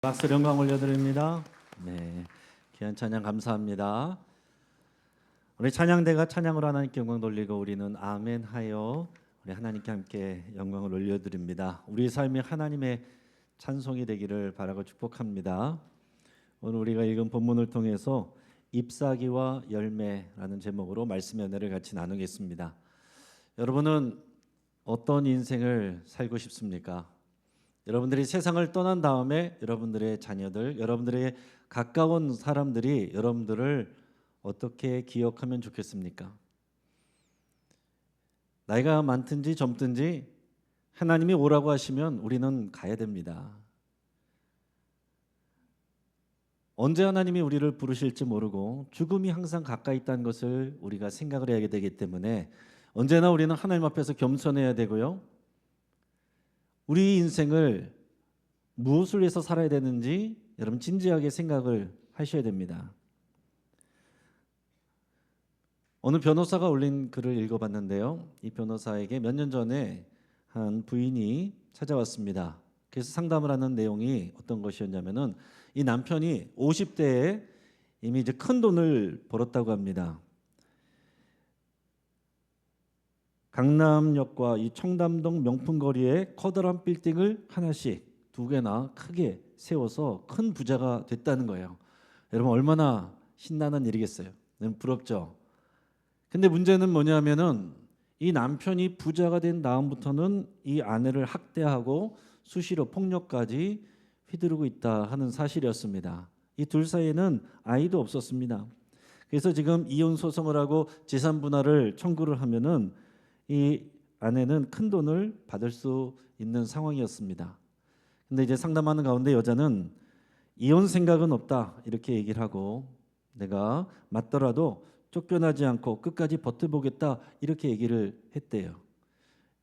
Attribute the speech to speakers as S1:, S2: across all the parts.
S1: 박수 영광 올려드립니다. 네, 귀한 찬양 감사합니다. 우리 찬양대가 찬양으로 하나님께 영광 돌리고 우리는 아멘하여 우리 하나님께 함께 영광을 올려드립니다. 우리 삶이 하나님의 찬송이 되기를 바라고 축복합니다. 오늘 우리가 읽은 본문을 통해서 잎사귀와 열매라는 제목으로 말씀의 은혜를 같이 나누겠습니다. 여러분은 어떤 인생을 살고 싶습니까? 여러분들이 세상을 떠난 다음에 여러분들의 자녀들, 여러분들의 가까운 사람들이 여러분들을 어떻게 기억하면 좋겠습니까? 나이가 많든지 젊든지 하나님이 오라고 하시면 우리는 가야 됩니다. 언제 하나님이 우리를 부르실지 모르고 죽음이 항상 가까이 있다는 것을 우리가 생각을 해야 되기 때문에 언제나 우리는 하나님 앞에서 겸손해야 되고요. 우리 인생을 무엇을 위해서 살아야 되는지 여러분 진지하게 생각을 하셔야 됩니다. 어느 변호사가 올린 글을 읽어봤는데요. 이 변호사에게 몇 년 전에 한 부인이 찾아왔습니다. 그래서 상담을 하는 내용이 어떤 것이었냐면은 이 남편이 50대에 이미 이제 큰 돈을 벌었다고 합니다. 강남역과 이 청담동 명품거리에 커다란 빌딩을 하나씩 두 개나 크게 세워서 큰 부자가 됐다는 거예요. 여러분 얼마나 신나는 일이겠어요. 너무 부럽죠. 근데 문제는 뭐냐면은 이 남편이 부자가 된 다음부터는 이 아내를 학대하고 수시로 폭력까지 휘두르고 있다 하는 사실이었습니다. 이 둘 사이에는 아이도 없었습니다. 그래서 지금 이혼 소송을 하고 재산 분할을 청구를 하면은 이 아내는 큰 돈을 받을 수 있는 상황이었습니다. 근데 이제 상담하는 가운데 여자는 이혼 생각은 없다 이렇게 얘기를 하고 내가 맞더라도 쫓겨나지 않고 끝까지 버텨보겠다 이렇게 얘기를 했대요.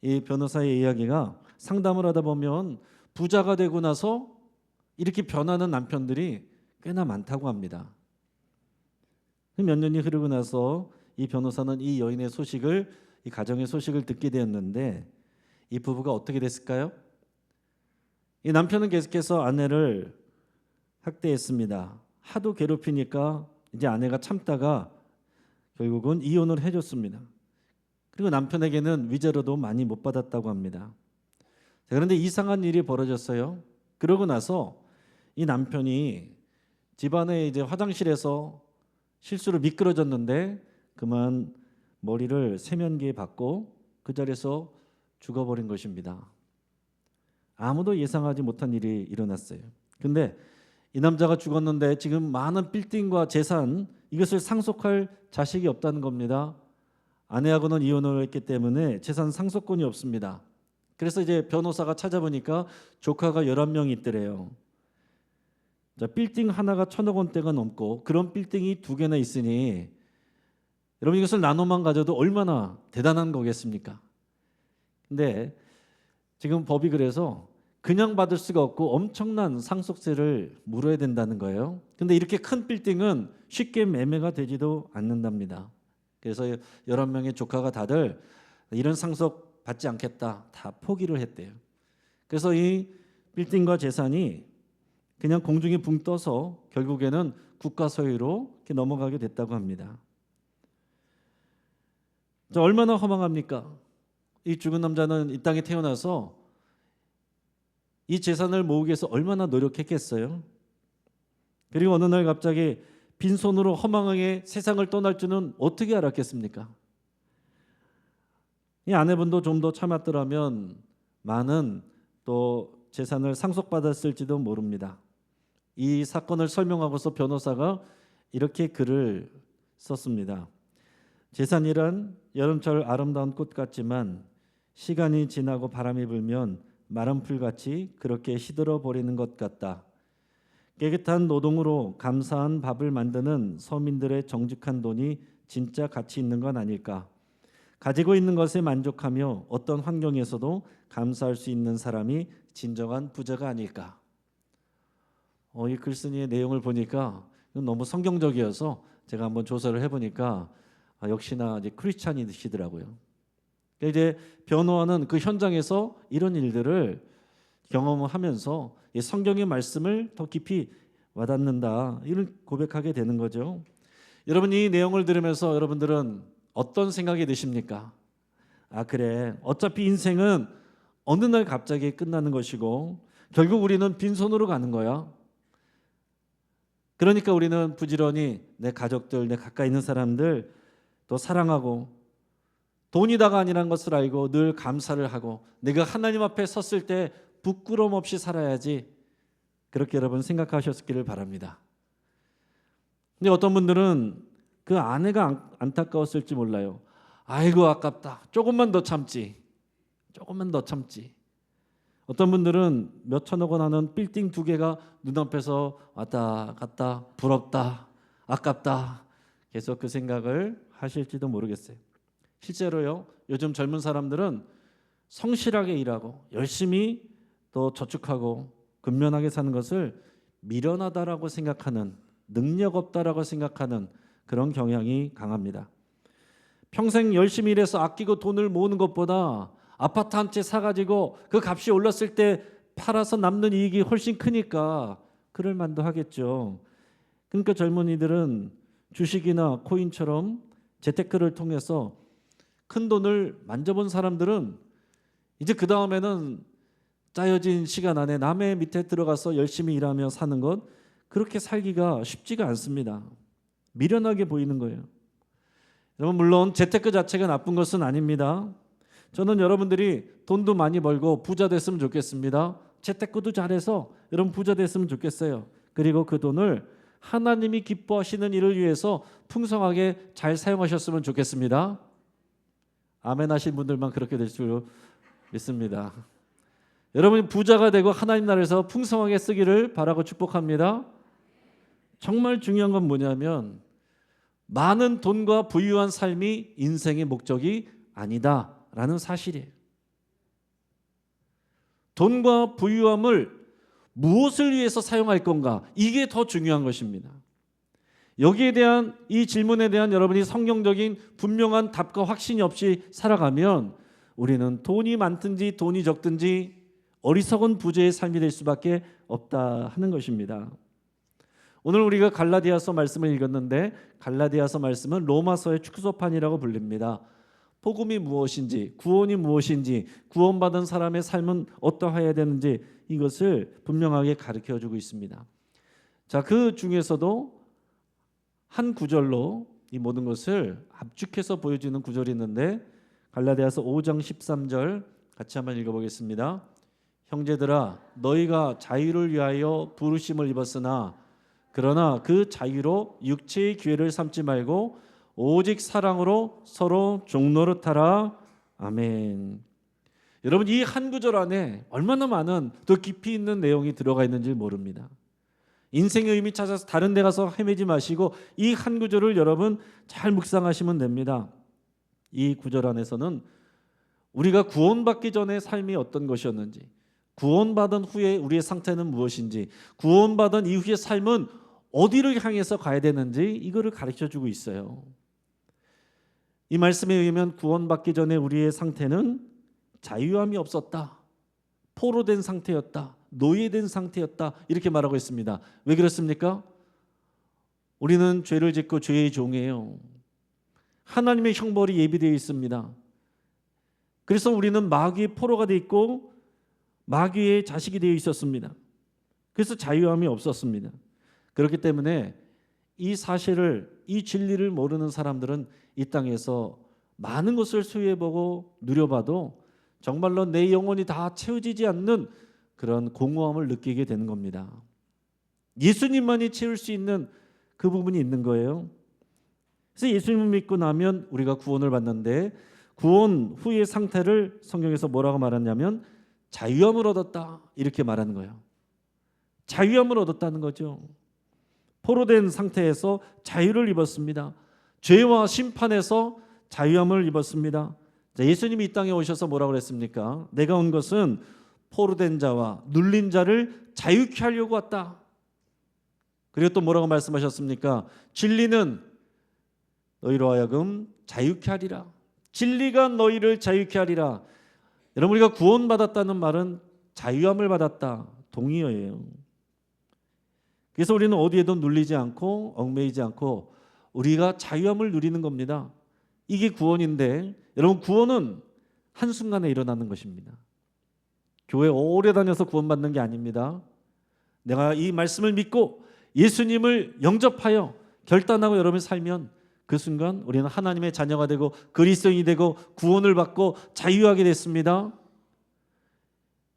S1: 이 변호사의 이야기가 상담을 하다 보면 부자가 되고 나서 이렇게 변하는 남편들이 꽤나 많다고 합니다. 몇 년이 흐르고 나서 이 변호사는 이 여인의 소식을 이 가정의 소식을 듣게 되었는데 이 부부가 어떻게 됐을까요? 이 남편은 계속해서 아내를 학대했습니다. 하도 괴롭히니까 이제 아내가 참다가 결국은 이혼을 해줬습니다. 그리고 남편에게는 위자료도 많이 못 받았다고 합니다. 자, 그런데 이상한 일이 벌어졌어요. 그러고 나서 이 남편이 집안에 이제 화장실에서 실수로 미끄러졌는데 그만 머리를 세면기에 박고 그 자리에서 죽어버린 것입니다. 아무도 예상하지 못한 일이 일어났어요. 근데 이 남자가 죽었는데 지금 많은 빌딩과 재산 이것을 상속할 자식이 없다는 겁니다. 아내하고는 이혼을 했기 때문에 재산 상속권이 없습니다. 그래서 이제 변호사가 찾아보니까 조카가 11명이 있더래요. 자, 빌딩 하나가 1,000억 원대가 넘고 그런 빌딩이 두 개나 있으니 여러분 이것을 나눠만 가져도 얼마나 대단한 거겠습니까? 근데 지금 법이 그래서 그냥 받을 수가 없고 엄청난 상속세를 물어야 된다는 거예요. 근데 이렇게 큰 빌딩은 쉽게 매매가 되지도 않는답니다. 그래서 11명의 조카가 다들 이런 상속 받지 않겠다 다 포기를 했대요. 그래서 이 빌딩과 재산이 그냥 공중에 붕 떠서 결국에는 국가 소유로 이렇게 넘어가게 됐다고 합니다. 자, 얼마나 허망합니까? 이 죽은 남자는 이 땅에 태어나서 이 재산을 모으기 위해서 얼마나 노력했겠어요? 그리고 어느 날 갑자기 빈손으로 허망하게 세상을 떠날 줄은 어떻게 알았겠습니까? 이 아내분도 좀 더 참았더라면 많은 또 재산을 상속받았을지도 모릅니다. 이 사건을 설명하고서 변호사가 이렇게 글을 썼습니다. 재산이란 여름철 아름다운 꽃 같지만 시간이 지나고 바람이 불면 마른 풀같이 그렇게 시들어 버리는 것 같다. 깨끗한 노동으로 감사한 밥을 만드는 서민들의 정직한 돈이 진짜 가치 있는 건 아닐까. 가지고 있는 것에 만족하며 어떤 환경에서도 감사할 수 있는 사람이 진정한 부자가 아닐까. 이 글쓴이의 내용을 보니까 너무 성경적이어서 제가 한번 조사를 해보니까 역시나 이제 크리스찬이시더라고요. 이제 변호하는 그 현장에서 이런 일들을 경험하면서 이 성경의 말씀을 더 깊이 와닿는다, 이런 고백하게 되는 거죠. 여러분, 이 내용을 들으면서 여러분들은 어떤 생각이 드십니까? 아, 그래, 어차피 인생은 어느 날 갑자기 끝나는 것이고 결국 우리는 빈손으로 가는 거야. 그러니까 우리는 부지런히 내 가족들, 내 가까이 있는 사람들 또 사랑하고, 돈이 다가 아니라는 것을 알고 늘 감사를 하고, 내가 하나님 앞에 섰을 때 부끄러움 없이 살아야지, 그렇게 여러분 생각하셨기를 바랍니다. 근데 어떤 분들은 그 아내가 안타까웠을지 몰라요. 아이고 아깝다, 조금만 더 참지, 조금만 더 참지. 어떤 분들은 몇 천억 원 하는 빌딩 2개가 눈앞에서 왔다 갔다, 부럽다, 아깝다, 계속 그 생각을 하실지도 모르겠어요. 실제로요, 요즘 젊은 사람들은 성실하게 일하고 열심히 또 저축하고 근면하게 사는 것을 미련하다라고 생각하는, 능력 없다라고 생각하는 그런 경향이 강합니다. 평생 열심히 일해서 아끼고 돈을 모으는 것보다 아파트 한 채 사가지고 그 값이 올랐을 때 팔아서 남는 이익이 훨씬 크니까 그럴 만도 하겠죠. 그러니까 젊은이들은 주식이나 코인처럼 재테크를 통해서 큰 돈을 만져본 사람들은 이제 그 다음에는 짜여진 시간 안에 남의 밑에 들어가서 열심히 일하며 사는 것, 그렇게 살기가 쉽지가 않습니다. 미련하게 보이는 거예요. 여러분, 물론 재테크 자체가 나쁜 것은 아닙니다. 저는 여러분들이 돈도 많이 벌고 부자 됐으면 좋겠습니다. 재테크도 잘해서 여러분 부자 됐으면 좋겠어요. 그리고 그 돈을 하나님이 기뻐하시는 일을 위해서 풍성하게 잘 사용하셨으면 좋겠습니다. 아멘 하신 분들만 그렇게 될 줄 믿습니다. 여러분이 부자가 되고 하나님 나라에서 풍성하게 쓰기를 바라고 축복합니다. 정말 중요한 건 뭐냐면, 많은 돈과 부유한 삶이 인생의 목적이 아니다라는 사실이에요. 돈과 부유함을 무엇을 위해서 사용할 건가, 이게 더 중요한 것입니다. 여기에 대한, 이 질문에 대한 여러분이 성경적인 분명한 답과 확신이 없이 살아가면 우리는 돈이 많든지 돈이 적든지 어리석은 부자의 삶이 될 수밖에 없다 하는 것입니다. 오늘 우리가 갈라디아서 말씀을 읽었는데, 갈라디아서 말씀은 로마서의 축소판이라고 불립니다. 복음이 무엇인지, 구원이 무엇인지, 구원받은 사람의 삶은 어떠해야 되는지, 이것을 분명하게 가르쳐주고 있습니다. 자, 그 중에서도 한 구절로 이 모든 것을 압축해서 보여주는 구절이 있는데, 갈라디아서 5장 13절 같이 한번 읽어보겠습니다. 형제들아, 너희가 자유를 위하여 부르심을 입었으나 그러나 그 자유로 육체의 기회를 삼지 말고 오직 사랑으로 서로 종노릇하라. 아멘. 여러분, 이 한 구절 안에 얼마나 많은 더 깊이 있는 내용이 들어가 있는지 모릅니다. 인생의 의미 찾아서 다른 데 가서 헤매지 마시고 이 한 구절을 여러분 잘 묵상하시면 됩니다. 이 구절 안에서는 우리가 구원받기 전에 삶이 어떤 것이었는지, 구원받은 후에 우리의 상태는 무엇인지, 구원받은 이후의 삶은 어디를 향해서 가야 되는지, 이거를 가르쳐주고 있어요. 이 말씀에 의하면 구원받기 전에 우리의 상태는 자유함이 없었다, 포로된 상태였다, 노예된 상태였다, 이렇게 말하고 있습니다. 왜 그렇습니까? 우리는 죄를 짓고 죄의 종이에요. 하나님의 형벌이 예비되어 있습니다. 그래서 우리는 마귀의 포로가 되어 있고 마귀의 자식이 되어 있었습니다. 그래서 자유함이 없었습니다. 그렇기 때문에 이 사실을, 이 진리를 모르는 사람들은 이 땅에서 많은 것을 소유해보고 누려봐도 정말로 내 영혼이 다 채워지지 않는 그런 공허함을 느끼게 되는 겁니다. 예수님만이 채울 수 있는 그 부분이 있는 거예요. 그래서 예수님을 믿고 나면 우리가 구원을 받는데, 구원 후의 상태를 성경에서 뭐라고 말하냐면 자유함을 얻었다, 이렇게 말하는 거예요. 자유함을 얻었다는 거죠. 포로된 상태에서 자유를 입었습니다. 죄와 심판에서 자유함을 입었습니다. 자, 예수님이 이 땅에 오셔서 뭐라고 그랬습니까? 내가 온 것은 포로된 자와 눌린 자를 자유케 하려고 왔다. 그리고 또 뭐라고 말씀하셨습니까? 진리는 너희로 하여금 자유케 하리라. 진리가 너희를 자유케 하리라. 여러분, 우리가 구원받았다는 말은 자유함을 받았다. 동의어예요. 그래서 우리는 어디에도 눌리지 않고 얽매이지 않고 우리가 자유함을 누리는 겁니다. 이게 구원인데 여러분, 구원은 한순간에 일어나는 것입니다. 교회 오래 다녀서 구원받는 게 아닙니다. 내가 이 말씀을 믿고 예수님을 영접하여 결단하고 여러분이 살면 그 순간 우리는 하나님의 자녀가 되고 그리스도인이 되고 구원을 받고 자유하게 됐습니다.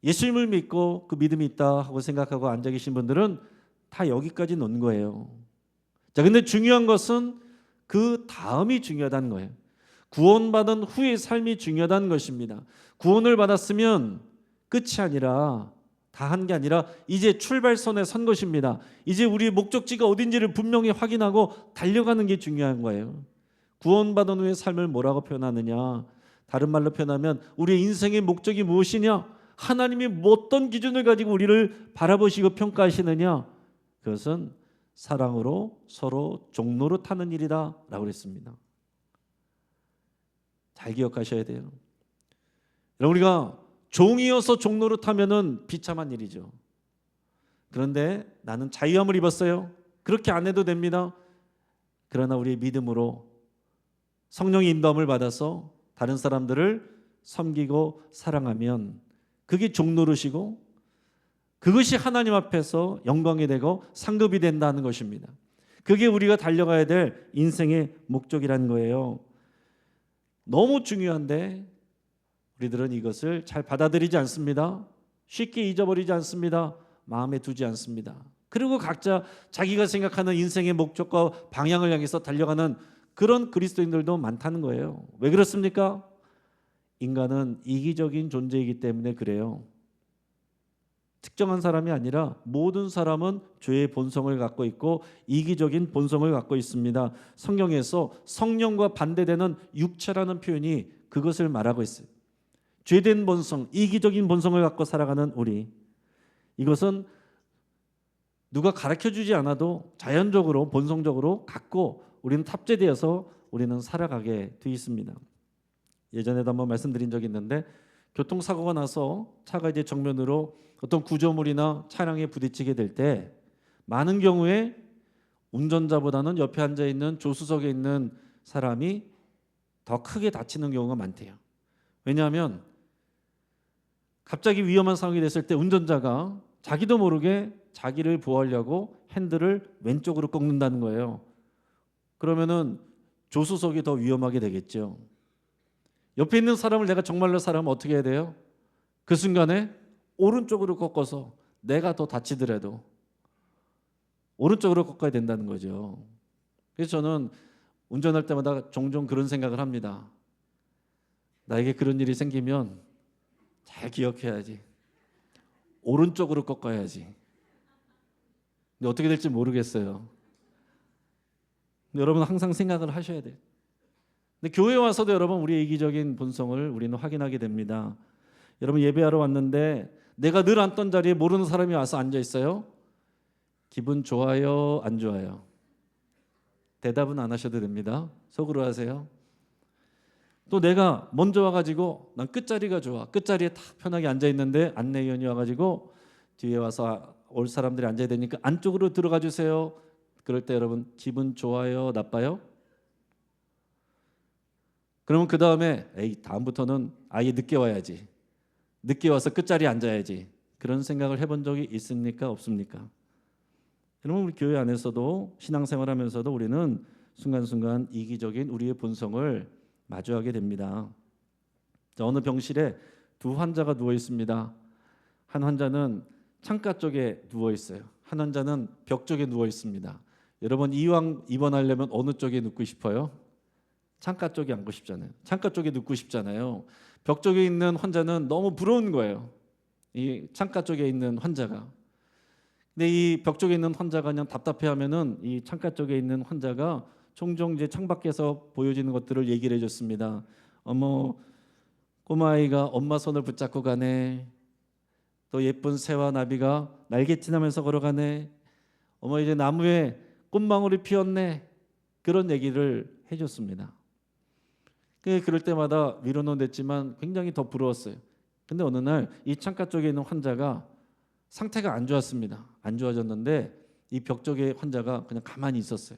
S1: 예수님을 믿고 그 믿음이 있다 하고 생각하고 앉아 계신 분들은 다 여기까지 놓은 거예요. 자, 근데 중요한 것은 그 다음이 중요하다는 거예요. 구원받은 후의 삶이 중요하다는 것입니다. 구원을 받았으면 끝이 아니라, 다 한 게 아니라 이제 출발선에 선 것입니다. 이제 우리의 목적지가 어딘지를 분명히 확인하고 달려가는 게 중요한 거예요. 구원받은 후의 삶을 뭐라고 표현하느냐? 다른 말로 표현하면 우리의 인생의 목적이 무엇이냐? 하나님이 어떤 기준을 가지고 우리를 바라보시고 평가하시느냐? 그것은 사랑으로 서로 종로로 타는 일이다 라고 했습니다. 잘 기억하셔야 돼요. 우리가 종이어서 종로로 타면은 비참한 일이죠. 그런데 나는 자유함을 입었어요. 그렇게 안 해도 됩니다. 그러나 우리의 믿음으로 성령의 인도함을 받아서 다른 사람들을 섬기고 사랑하면 그게 종노릇이고 그것이 하나님 앞에서 영광이 되고 상급이 된다는 것입니다. 그게 우리가 달려가야 될 인생의 목적이라는 거예요. 너무 중요한데 우리들은 이것을 잘 받아들이지 않습니다. 쉽게 잊어버리지 않습니다. 마음에 두지 않습니다. 그리고 각자 자기가 생각하는 인생의 목적과 방향을 향해서 달려가는 그런 그리스도인들도 많다는 거예요. 왜 그렇습니까? 인간은 이기적인 존재이기 때문에 그래요. 특정한 사람이 아니라 모든 사람은 죄의 본성을 갖고 있고 이기적인 본성을 갖고 있습니다. 성경에서 성령과 반대되는 육체라는 표현이 그것을 말하고 있어요. 죄된 본성, 이기적인 본성을 갖고 살아가는 우리, 이것은 누가 가르쳐주지 않아도 자연적으로 본성적으로 갖고 우리는 탑재되어서 우리는 살아가게 돼 있습니다. 예전에도 한번 말씀드린 적이 있는데 교통사고가 나서 차가 이제 정면으로 어떤 구조물이나 차량에 부딪히게 될 때 많은 경우에 운전자보다는 옆에 앉아 있는 조수석에 있는 사람이 더 크게 다치는 경우가 많대요. 왜냐하면 갑자기 위험한 상황이 됐을 때 운전자가 자기도 모르게 자기를 보호하려고 핸들을 왼쪽으로 꺾는다는 거예요. 그러면은 조수석이 더 위험하게 되겠죠. 옆에 있는 사람을 내가 정말로 사람은 어떻게 해야 돼요? 그 순간에 오른쪽으로 꺾어서 내가 더 다치더라도 오른쪽으로 꺾어야 된다는 거죠. 그래서 저는 운전할 때마다 종종 그런 생각을 합니다. 나에게 그런 일이 생기면 잘 기억해야지. 오른쪽으로 꺾어야지. 근데 어떻게 될지 모르겠어요. 근데 여러분 항상 생각을 하셔야 돼요. 근데 교회 와서도 여러분 우리의 이기적인 본성을 우리는 확인하게 됩니다. 여러분 예배하러 왔는데 내가 늘 앉던 자리에 모르는 사람이 와서 앉아 있어요. 기분 좋아요? 안 좋아요? 대답은 안 하셔도 됩니다. 속으로 하세요. 또 내가 먼저 와가지고 난 끝자리가 좋아. 끝자리에 딱 편하게 앉아 있는데 안내위원이 와가지고 뒤에 와서 올 사람들이 앉아야 되니까 안쪽으로 들어가 주세요. 그럴 때 여러분 기분 좋아요? 나빠요? 그러면 그 다음에 에이 다음부터는 아예 늦게 와야지. 늦게 와서 끝자리에 앉아야지. 그런 생각을 해본 적이 있습니까? 없습니까? 여러분 우리 교회 안에서도 신앙생활하면서도 우리는 순간순간 이기적인 우리의 본성을 마주하게 됩니다. 어느 병실에 두 환자가 누워 있습니다. 한 환자는 창가 쪽에 누워 있어요. 한 환자는 벽 쪽에 누워 있습니다. 여러분 이왕 입원하려면 어느 쪽에 눕고 싶어요? 창가 쪽에 앉고 싶잖아요. 창가 쪽에 눕고 싶잖아요. 벽 쪽에 있는 환자는 너무 부러운 거예요. 이 창가 쪽에 있는 환자가. 근데 이 벽 쪽에 있는 환자가 그냥 답답해하면은 이 창가 쪽에 있는 환자가 종종 이제 창밖에서 보여지는 것들을 얘기를 해줬습니다. 어머, 꼬마아이가 엄마 손을 붙잡고 가네. 또 예쁜 새와 나비가 날개짓하면서 걸어가네. 어머 이제 나무에 꽃망울이 피었네. 그런 얘기를 해줬습니다. 그럴 때마다 위로는 됐지만 굉장히 더 부러웠어요. 근데 어느 날 이 창가 쪽에 있는 환자가 상태가 안 좋았습니다. 안 좋아졌는데 이 벽 쪽에 환자가 그냥 가만히 있었어요.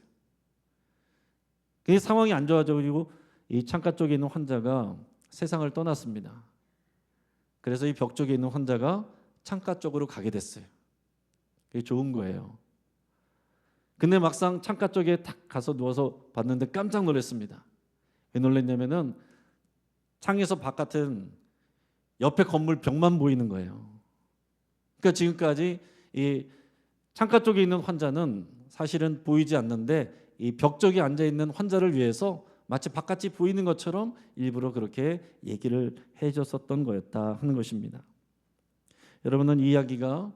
S1: 그 상황이 안 좋아져가지고 이 창가 쪽에 있는 환자가 세상을 떠났습니다. 그래서 이 벽 쪽에 있는 환자가 창가 쪽으로 가게 됐어요. 그게 좋은 거예요. 근데 막상 창가 쪽에 탁 가서 누워서 봤는데 깜짝 놀랐습니다. 왜 놀랐냐면은 창에서 바깥은 옆에 건물 벽만 보이는 거예요. 그러니까 지금까지 이 창가 쪽에 있는 환자는 사실은 보이지 않는데 이 벽 쪽에 앉아 있는 환자를 위해서 마치 바깥이 보이는 것처럼 일부러 그렇게 얘기를 해줬었던 거였다 하는 것입니다. 여러분은 이 이야기가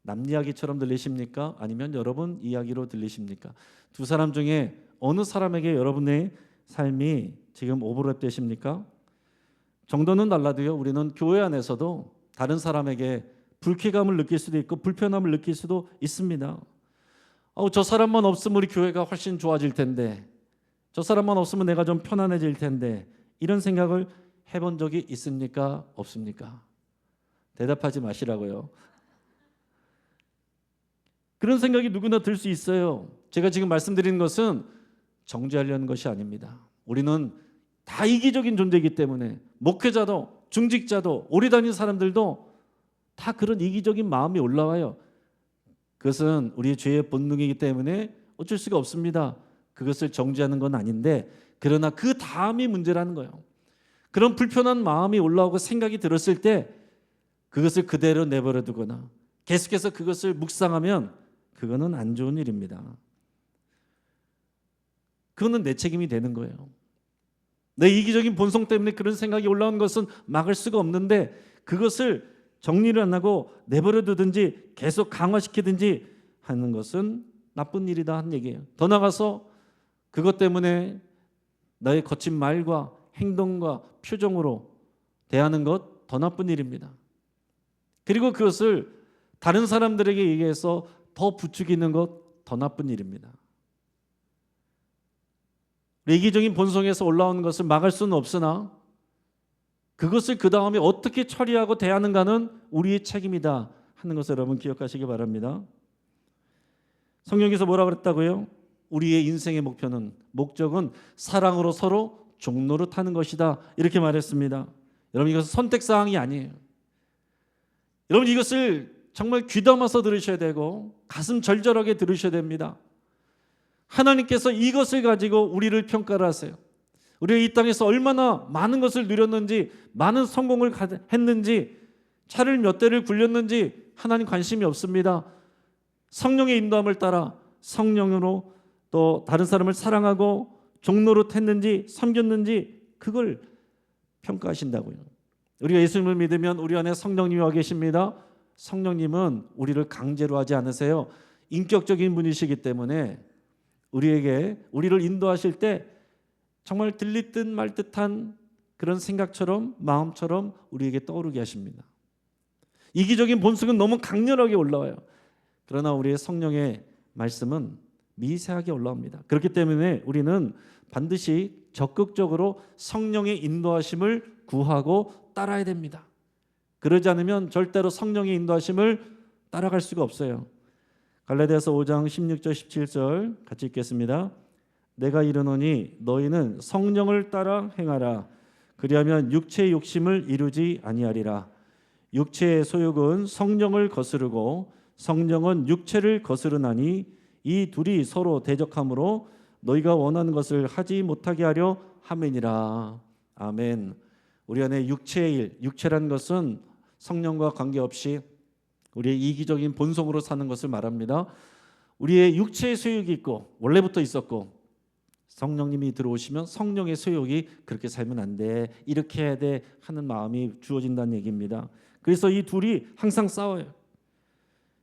S1: 남 이야기처럼 들리십니까? 아니면 여러분 이야기로 들리십니까? 두 사람 중에 어느 사람에게 여러분의 삶이 지금 오버랩 되십니까? 정도는 달라도요, 우리는 교회 안에서도 다른 사람에게 불쾌감을 느낄 수도 있고 불편함을 느낄 수도 있습니다. 저 사람만 없으면 우리 교회가 훨씬 좋아질 텐데, 저 사람만 없으면 내가 좀 편안해질 텐데, 이런 생각을 해본 적이 있습니까? 없습니까? 대답하지 마시라고요. 그런 생각이 누구나 들 수 있어요. 제가 지금 말씀드리는 것은 정죄하려는 것이 아닙니다. 우리는 다 이기적인 존재이기 때문에 목회자도 중직자도 오래 다닌 사람들도 다 그런 이기적인 마음이 올라와요. 그것은 우리의 죄의 본능이기 때문에 어쩔 수가 없습니다. 그것을 정죄하는 건 아닌데, 그러나 그 다음이 문제라는 거예요. 그런 불편한 마음이 올라오고 생각이 들었을 때 그것을 그대로 내버려 두거나 계속해서 그것을 묵상하면 그거는 안 좋은 일입니다. 그거는 내 책임이 되는 거예요. 내 이기적인 본성 때문에 그런 생각이 올라오는 것은 막을 수가 없는데, 그것을 정리를 안 하고 내버려 두든지 계속 강화시키든지 하는 것은 나쁜 일이다 하는 얘기예요. 더 나아가서 그것 때문에 나의 거친 말과 행동과 표정으로 대하는 것 더 나쁜 일입니다. 그리고 그것을 다른 사람들에게 얘기해서 더 부추기는 것 더 나쁜 일입니다. 이기적인 본성에서 올라오는 것을 막을 수는 없으나 그것을 그 다음에 어떻게 처리하고 대하는가는 우리의 책임이다 하는 것을 여러분 기억하시기 바랍니다. 성경에서 뭐라 그랬다고요? 우리의 인생의 목적은 사랑으로 서로 종노릇하는 것이다, 이렇게 말했습니다. 여러분, 이것은 선택사항이 아니에요. 여러분, 이것을 정말 귀담아서 들으셔야 되고 가슴 절절하게 들으셔야 됩니다. 하나님께서 이것을 가지고 우리를 평가를 하세요. 우리가 이 땅에서 얼마나 많은 것을 누렸는지, 많은 성공을 했는지, 차를 몇 대를 굴렸는지 하나님 관심이 없습니다. 성령의 인도함을 따라 성령으로 또 다른 사람을 사랑하고 종노릇 했는지 섬겼는지 그걸 평가하신다고요. 우리가 예수님을 믿으면 우리 안에 성령님이 와 계십니다. 성령님은 우리를 강제로 하지 않으세요. 인격적인 분이시기 때문에 우리를 인도하실 때 정말 들릴 듯 말 듯한 그런 생각처럼 마음처럼 우리에게 떠오르게 하십니다. 이기적인 본성은 너무 강렬하게 올라와요. 그러나 우리의 성령의 말씀은 미세하게 올라옵니다. 그렇기 때문에 우리는 반드시 적극적으로 성령의 인도하심을 구하고 따라야 됩니다. 그러지 않으면 절대로 성령의 인도하심을 따라갈 수가 없어요. 갈라디아서 5장 16절 17절 같이 읽겠습니다. 내가 이르노니 너희는 성령을 따라 행하라. 그리하면 육체의 욕심을 이루지 아니하리라. 육체의 소욕은 성령을 거스르고 성령은 육체를 거스르나니 이 둘이 서로 대적하므로 너희가 원하는 것을 하지 못하게 하려 함이니라. 아멘. 우리 안에 육체의 일, 육체란 것은 성령과 관계없이 우리의 이기적인 본성으로 사는 것을 말합니다. 우리의 육체의 소욕이 있고 원래부터 있었고, 성령님이 들어오시면 성령의 소욕이 그렇게 살면 안 돼, 이렇게 해야 돼 하는 마음이 주어진다는 얘기입니다. 그래서 이 둘이 항상 싸워요.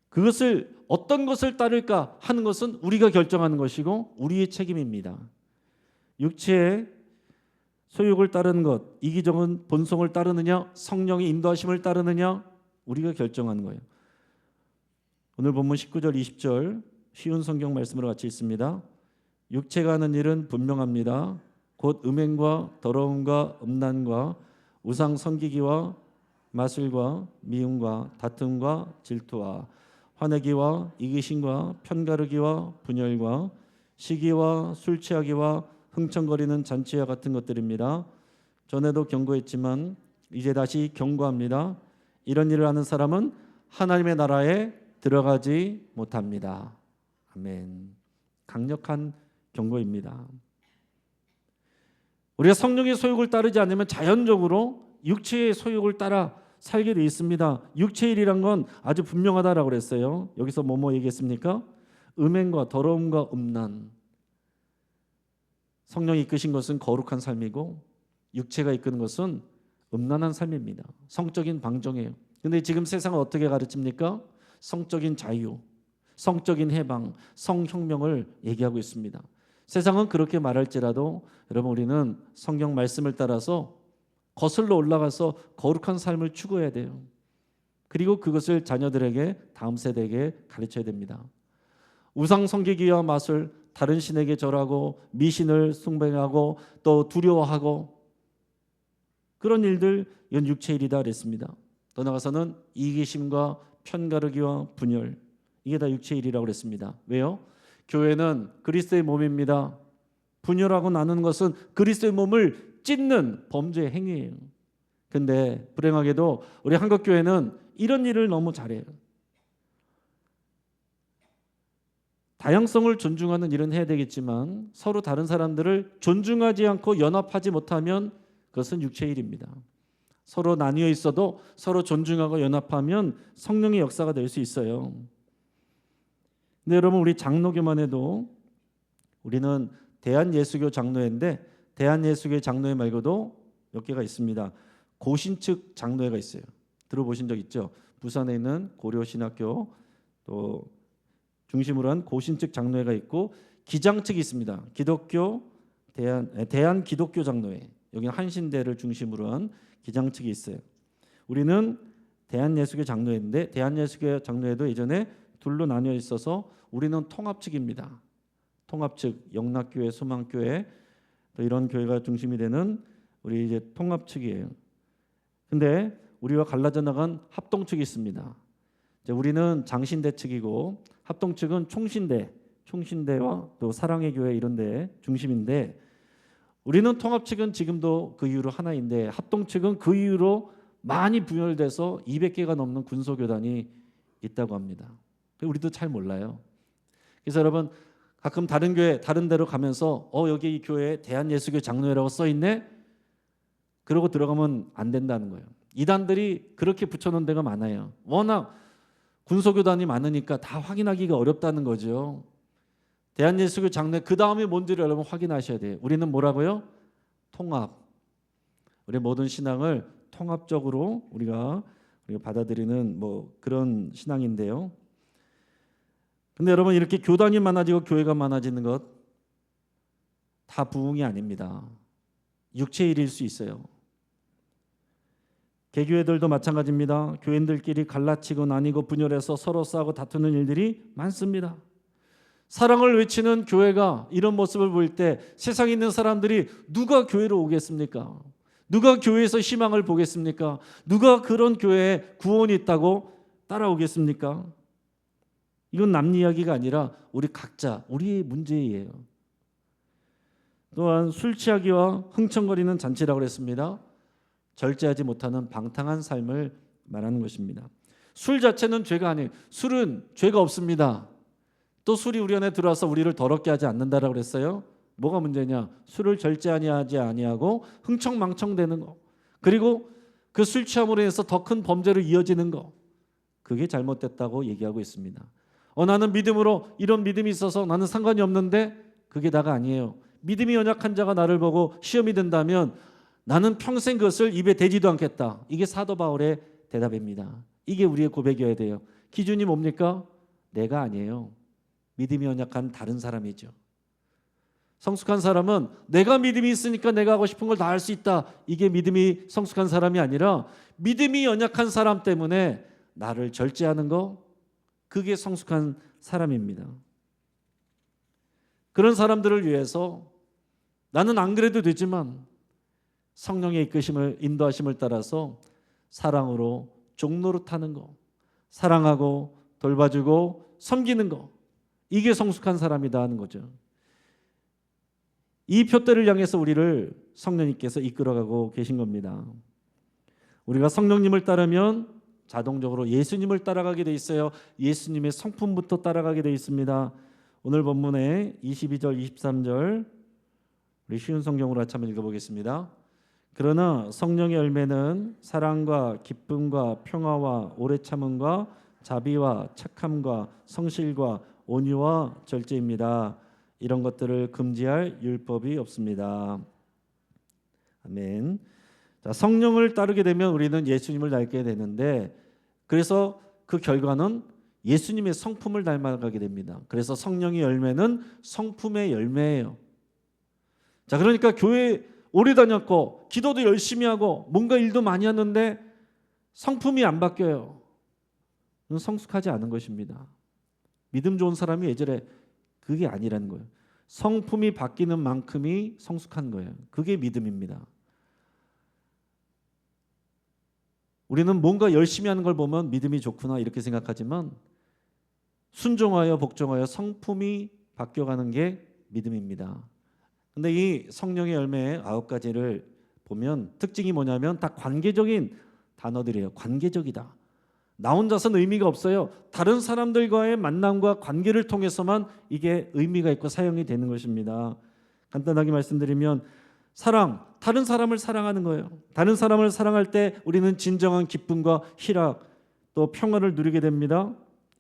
S1: 그것을 어떤 것을 따를까 하는 것은 우리가 결정하는 것이고 우리의 책임입니다. 육체의 소욕을 따르는 것, 이기적인 본성을 따르느냐, 성령의 인도하심을 따르느냐, 우리가 결정하는 거예요. 오늘 본문 19절 20절 쉬운 성경 말씀으로 같이 있습니다. 육체가 하는 일은 분명합니다. 곧 음행과 더러움과 음란과 우상 섬기기와 마술과 미움과 다툼과 질투와 화내기와 이기심과 편가르기와 분열과 시기와 술 취하기와 흥청거리는 잔치와 같은 것들입니다. 전에도 경고했지만 이제 다시 경고합니다. 이런 일을 하는 사람은 하나님의 나라에 들어가지 못합니다. 아멘. 강력한 경고입니다. 우리가 성령의 소욕을 따르지 않으면 자연적으로 육체의 소욕을 따라 살게 돼 있습니다. 육체의 일이란 건 아주 분명하다라고 그랬어요. 여기서 뭐뭐 얘기했습니까? 음행과 더러움과 음란. 성령이 이끄신 것은 거룩한 삶이고 육체가 이끄는 것은 음란한 삶입니다. 성적인 방종이에요. 근데 지금 세상은 어떻게 가르칩니까? 성적인 자유, 성적인 해방, 성혁명을 얘기하고 있습니다. 세상은 그렇게 말할지라도 여러분 우리는 성경 말씀을 따라서 거슬러 올라가서 거룩한 삶을 추구해야 돼요. 그리고 그것을 자녀들에게 다음 세대에게 가르쳐야 됩니다. 우상 섬기기와 마술, 다른 신에게 절하고 미신을 숭배하고 또 두려워하고 그런 일들 이건 육체의 일이다 그랬습니다. 더 나아가서는 이기심과 편가르기와 분열 이게 다 육체의 일이라고 그랬습니다. 왜요? 교회는 그리스도의 몸입니다. 분열하고 나누는 것은 그리스도의 몸을 찢는 범죄의 행위예요. 근데 불행하게도 우리 한국교회는 이런 일을 너무 잘해요. 다양성을 존중하는 일은 해야 되겠지만 서로 다른 사람들을 존중하지 않고 연합하지 못하면 그것은 육체의 일입니다. 서로 나뉘어 있어도 서로 존중하고 연합하면 성령의 역사가 될 수 있어요. 근데 여러분 우리 장로교만 해도 우리는 대한예수교 장로회인데 대한예수교 장로회 말고도 몇 개가 있습니다. 고신측 장로회가 있어요. 들어보신 적 있죠? 부산에 있는 고려신학교 또 중심으로 한 고신측 장로회가 있고 기장측이 있습니다. 기독교 대한 기독교 장로회 여기는 한신대를 중심으로 한 기장측이 있어요. 우리는 대한예수교 장로회인데 대한예수교 장로회도 예전에 둘로 나뉘어 있어서 우리는 통합측입니다. 통합측 영락교회, 소망교회 또 이런 교회가 중심이 되는 우리 이제 통합측이에요. 근데 우리와 갈라져 나간 합동측이 있습니다. 이제 우리는 장신대 측이고 합동측은 총신대와 또 사랑의 교회 이런 데 중심인데 우리는 통합측은 지금도 그 이후로 하나인데 합동측은 그 이후로 많이 분열돼서 200개가 넘는 군소교단이 있다고 합니다. 우리도 잘 몰라요. 그래서 여러분 가끔 다른 교회 다른 데로 가면서 여기 이 교회에 대한예수교 장로회라고 써있네? 그러고 들어가면 안 된다는 거예요. 이단들이 그렇게 붙여놓은 데가 많아요. 워낙 군소교단이 많으니까 다 확인하기가 어렵다는 거죠. 대한예수교 장로회 그 다음에 뭔지를 여러분 확인하셔야 돼요. 우리는 뭐라고요? 통합. 우리 모든 신앙을 통합적으로 우리가 받아들이는 뭐 그런 신앙인데요. 근데 여러분 이렇게 교단이 많아지고 교회가 많아지는 것 다 부흥이 아닙니다. 육체의 일일 수 있어요. 개교회들도 마찬가지입니다. 교인들끼리 갈라치고 나뉘고 분열해서 서로 싸우고 다투는 일들이 많습니다. 사랑을 외치는 교회가 이런 모습을 보일 때 세상에 있는 사람들이 누가 교회로 오겠습니까? 누가 교회에서 희망을 보겠습니까? 누가 그런 교회에 구원이 있다고 따라오겠습니까? 이건 남 이야기가 아니라 우리 각자 우리의 문제예요. 또한 술 취하기와 흥청거리는 잔치라고 했습니다. 절제하지 못하는 방탕한 삶을 말하는 것입니다. 술 자체는 죄가 아니에요. 술은 죄가 없습니다. 또 술이 우리 안에 들어와서 우리를 더럽게 하지 않는다라고 그랬어요. 뭐가 문제냐? 술을 절제하지 아니하고 흥청망청되는 거. 그리고 그 술 취함으로 인해서 더 큰 범죄로 이어지는 거. 그게 잘못됐다고 얘기하고 있습니다. 나는 믿음으로 이런 믿음이 있어서 나는 상관이 없는데 그게 다가 아니에요. 믿음이 연약한 자가 나를 보고 시험이 된다면 나는 평생 그것을 입에 대지도 않겠다. 이게 사도 바울의 대답입니다. 이게 우리의 고백이어야 돼요. 기준이 뭡니까? 내가 아니에요. 믿음이 연약한 다른 사람이죠. 성숙한 사람은 내가 믿음이 있으니까 내가 하고 싶은 걸 다 할 수 있다. 이게 믿음이 성숙한 사람이 아니라 믿음이 연약한 사람 때문에 나를 절제하는 거, 그게 성숙한 사람입니다. 그런 사람들을 위해서 나는 안 그래도 되지만 성령의 이끄심을 인도하심을 따라서 사랑으로 종노릇하는 거, 사랑하고 돌봐주고 섬기는 거, 이게 성숙한 사람이다 하는 거죠. 이 표대를 향해서 우리를 성령님께서 이끌어가고 계신 겁니다. 우리가 성령님을 따르면 자동적으로 예수님을 따라가게 돼 있어요. 예수님의 성품부터 따라가게 돼 있습니다. 오늘 본문의 22절 23절 우리 쉬운 성경으로 같이 한번 읽어보겠습니다. 그러나 성령의 열매는 사랑과 기쁨과 평화와 오래 참음과 자비와 착함과 성실과 온유와 절제입니다. 이런 것들을 금지할 율법이 없습니다. 아멘. 자, 성령을 따르게 되면 우리는 예수님을 닮게 되는데, 그래서 그 결과는 예수님의 성품을 닮아가게 됩니다. 그래서 성령의 열매는 성품의 열매예요. 자, 그러니까 교회 오래 다녔고 기도도 열심히 하고 뭔가 일도 많이 하는데 성품이 안 바뀌어요. 그건 성숙하지 않은 것입니다. 믿음 좋은 사람이 예전에 그게 아니라는 거예요. 성품이 바뀌는 만큼이 성숙한 거예요. 그게 믿음입니다. 우리는 뭔가 열심히 하는 걸 보면 믿음이 좋구나 이렇게 생각하지만 순종하여 복종하여 성품이 바뀌어가는 게 믿음입니다. 근데 이 성령의 열매의 9가지를 보면 특징이 뭐냐면 다 관계적인 단어들이에요. 관계적이다. 나 혼자서는 의미가 없어요. 다른 사람들과의 만남과 관계를 통해서만 이게 의미가 있고 사용이 되는 것입니다. 간단하게 말씀드리면 사랑, 다른 사람을 사랑하는 거예요. 다른 사람을 사랑할 때 우리는 진정한 기쁨과 희락 또 평화를 누리게 됩니다.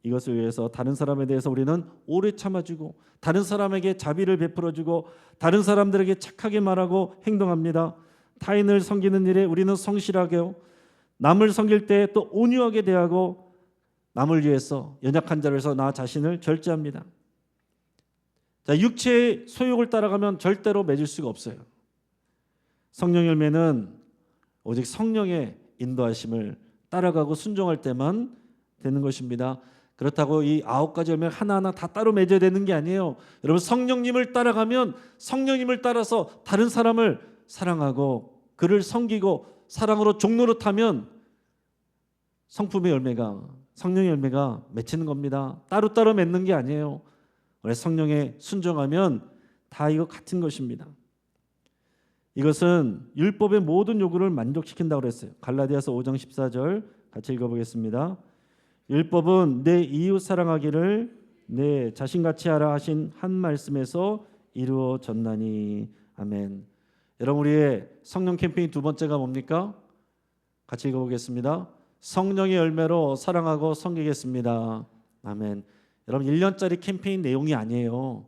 S1: 이것을 위해서 다른 사람에 대해서 우리는 오래 참아주고 다른 사람에게 자비를 베풀어주고 다른 사람들에게 착하게 말하고 행동합니다. 타인을 섬기는 일에 우리는 성실하게요. 남을 섬길 때 또 온유하게 대하고 남을 위해서 연약한 자를 위해서 나 자신을 절제합니다. 자, 육체의 소욕을 따라가면 절대로 맺을 수가 없어요. 성령 열매는 오직 성령의 인도하심을 따라가고 순종할 때만 되는 것입니다. 그렇다고 이 9가지 열매 하나하나 다 따로 맺어야 되는 게 아니에요. 여러분 성령님을 따라가면 성령님을 따라서 다른 사람을 사랑하고 그를 섬기고 사랑으로 종노릇하면 성품의 열매가 성령의 열매가 맺히는 겁니다. 따로따로 맺는 게 아니에요. 원래 성령에 순종하면 다 이거 같은 것입니다. 이것은 율법의 모든 요구를 만족시킨다고 그랬어요. 갈라디아서 5장 14절 같이 읽어보겠습니다. 율법은 내 이웃 사랑하기를 내 자신같이 하라 하신 한 말씀에서 이루어졌나니. 아멘. 여러분 우리의 성령 캠페인 두 번째가 뭡니까? 같이 읽어보겠습니다. 성령의 열매로 사랑하고 섬기겠습니다. 아멘. 여러분 1년짜리 캠페인 내용이 아니에요.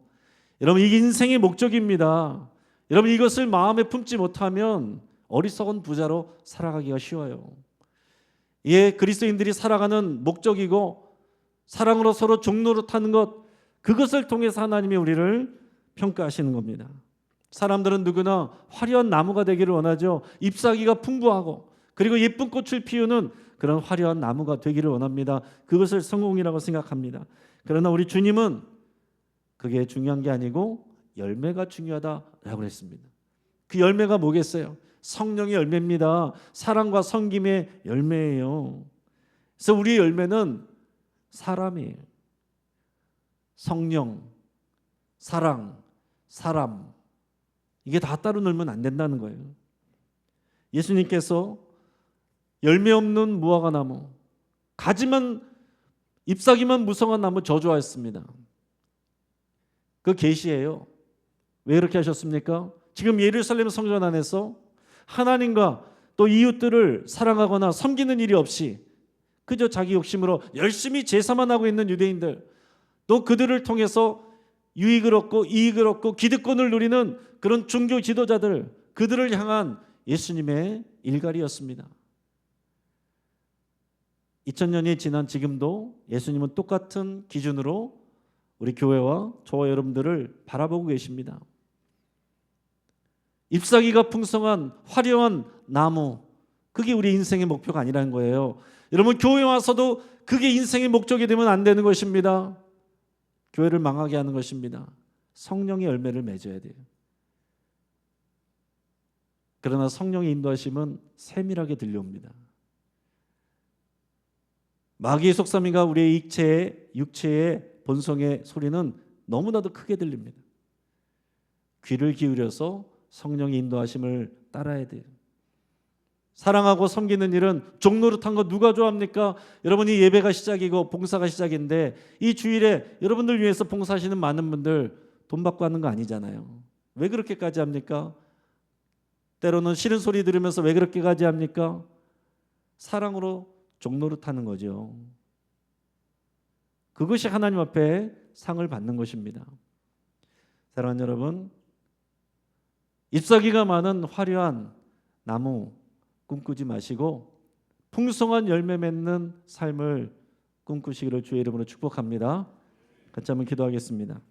S1: 여러분 이게 인생의 목적입니다. 여러분 이것을 마음에 품지 못하면 어리석은 부자로 살아가기가 쉬워요. 예, 그리스도인들이 살아가는 목적이고 사랑으로 서로 종노릇하는 것, 그것을 통해서 하나님이 우리를 평가하시는 겁니다. 사람들은 누구나 화려한 나무가 되기를 원하죠. 잎사귀가 풍부하고 그리고 예쁜 꽃을 피우는 그런 화려한 나무가 되기를 원합니다. 그것을 성공이라고 생각합니다. 그러나 우리 주님은 그게 중요한 게 아니고 열매가 중요하다라고 했습니다. 그 열매가 뭐겠어요? 성령의 열매입니다. 사랑과 섬김의 열매예요. 그래서 우리의 열매는 사람이에요. 성령, 사랑, 사람, 이게 다 따로 놀면 안 된다는 거예요. 예수님께서 열매 없는 무화과 나무, 가지만 잎사귀만 무성한 나무 저주하였습니다. 그 계시예요. 왜 이렇게 하셨습니까? 지금 예루살렘 성전 안에서 하나님과 또 이웃들을 사랑하거나 섬기는 일이 없이 그저 자기 욕심으로 열심히 제사만 하고 있는 유대인들, 또 그들을 통해서 유익을 얻고 이익을 얻고 기득권을 누리는 그런 종교 지도자들, 그들을 향한 예수님의 일갈이었습니다. 2000년이 지난 지금도 예수님은 똑같은 기준으로 우리 교회와 저와 여러분들을 바라보고 계십니다. 잎사귀가 풍성한 화려한 나무, 그게 우리 인생의 목표가 아니라는 거예요. 여러분 교회 와서도 그게 인생의 목적이 되면 안 되는 것입니다. 교회를 망하게 하는 것입니다. 성령의 열매를 맺어야 돼요. 그러나 성령의 인도하심은 세밀하게 들려옵니다. 마귀의 속삭임과 우리의 육체의 본성의 소리는 너무나도 크게 들립니다. 귀를 기울여서 성령의 인도하심을 따라야 돼요. 사랑하고 섬기는 일은 종노릇한 거 누가 좋아합니까? 여러분이 예배가 시작이고 봉사가 시작인데 이 주일에 여러분들 위해서 봉사하시는 많은 분들 돈 받고 하는 거 아니잖아요. 왜 그렇게까지 합니까? 때로는 싫은 소리 들으면서 왜 그렇게까지 합니까? 사랑으로 종노릇하는 거죠. 그것이 하나님 앞에 상을 받는 것입니다. 사랑하는 여러분, 잎사귀가 많은 화려한 나무 꿈꾸지 마시고 풍성한 열매 맺는 삶을 꿈꾸시기를 주의 이름으로 축복합니다. 같이 한번 기도하겠습니다.